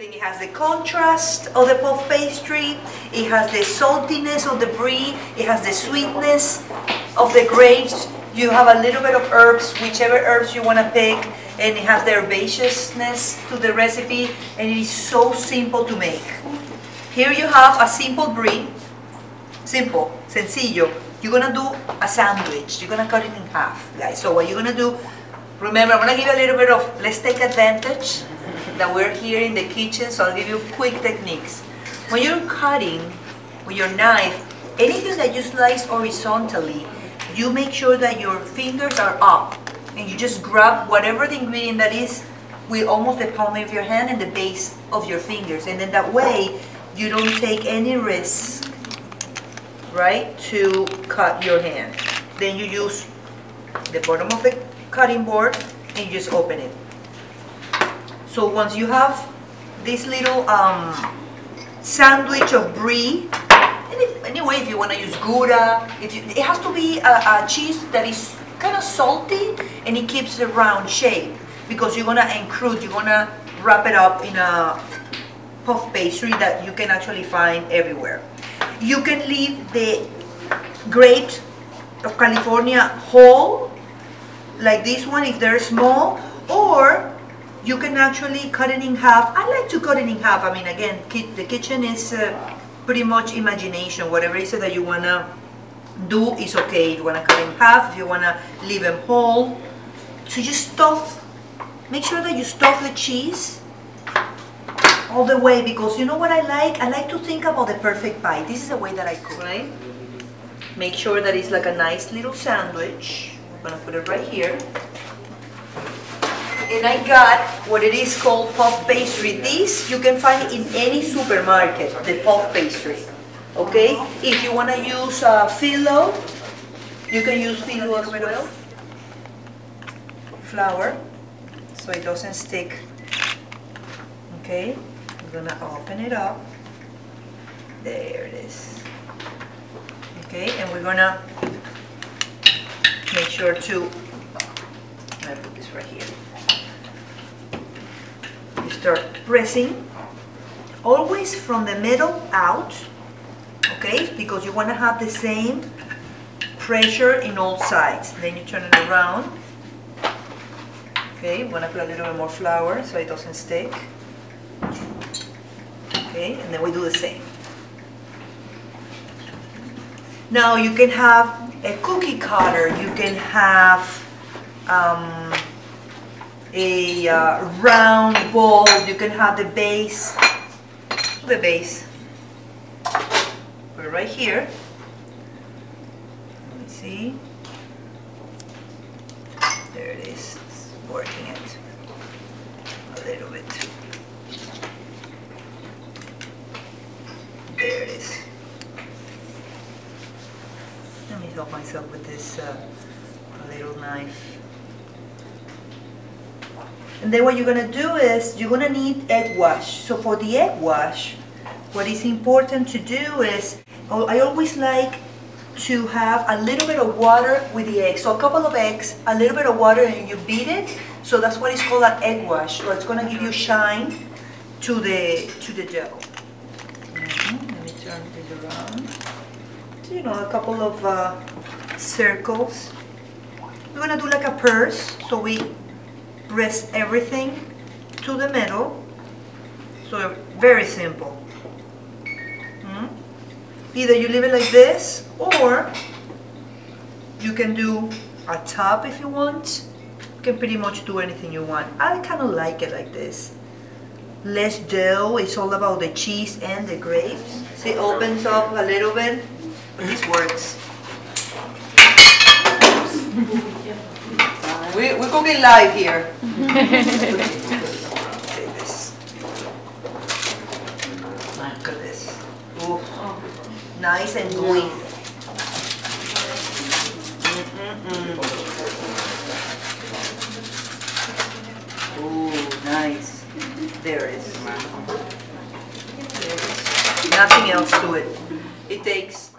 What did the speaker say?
It has the contrast of the puff pastry, it has the saltiness of the brie, it has the sweetness of the grapes. You have a little bit of herbs, whichever herbs you want to pick, and it has the herbaceousness to the recipe, and it is so simple to make. Here you have a simple brie, simple, sencillo. You're going to do a sandwich, you're going to cut it in half, guys. So what you're going to do, remember, I'm going to give you a little bit of, let's take advantage that we're here in the kitchen, so I'll give you quick techniques. When you're cutting with your knife, anything that you slice horizontally, you make sure that your fingers are up and you just grab whatever the ingredient that is with almost the palm of your hand and the base of your fingers, and then that way you don't take any risk, right, to cut your hand. Then you use the bottom of the cutting board and you just open it. So once you have this little sandwich of brie, and anyway, if you want to use Gouda, it has to be a cheese that is kind of salty and it keeps the round shape, because you're going to encrude, you're going to wrap it up in a puff pastry that you can actually find everywhere. You can leave the grapes of California whole, like this one if they're small, or you can actually cut it in half. I like to cut it in half. I mean, again, the kitchen is pretty much imagination. Whatever it is that you want to do is okay. If you want to cut it in half, if you want to leave them whole. So just stuff, make sure that you stuff the cheese all the way, because you know what I like? I like to think about the perfect bite. This is the way that I cook, right? Make sure that it's like a nice little sandwich. I'm going to put it right here. And I got what it is called puff pastry. This you can find in any supermarket, the puff pastry. Okay? If you want to use phyllo, you can use phyllo as well. Flour, so it doesn't stick. Okay? We're going to open it up. There it is. Okay? And we're going to make sure to, I'm going to put this right here. You start pressing, always from the middle out, okay, because you want to have the same pressure in all sides. Then you turn it around. Okay, you want to put a little bit more flour so it doesn't stick. Okay, and then we do the same. Now you can have a cookie cutter, you can have a round bowl, you can have the base, put it right here. Let me see, there it is, it's working it a little bit, there it is. Let me help myself with this little knife. And then what you're going to do is, you're going to need egg wash. So for the egg wash, what is important to do is, I always like to have a little bit of water with the eggs. So a couple of eggs, a little bit of water, and you beat it. So that's what is called an egg wash. So it's going to give you shine to the dough. Let me turn this around. So, you know, a couple of circles. We're going to do like a purse. So we press everything to the middle. So very simple. Either you leave it like this, or you can do a top if you want. You can pretty much do anything you want. I kind of like it like this. Less dough, it's all about the cheese and the grapes. See, it opens up a little bit, but this works. We're cooking live here. Take this. Look at this. Ooh. Nice and gooey. Ooh, nice. There it is. Nothing else to it. It takes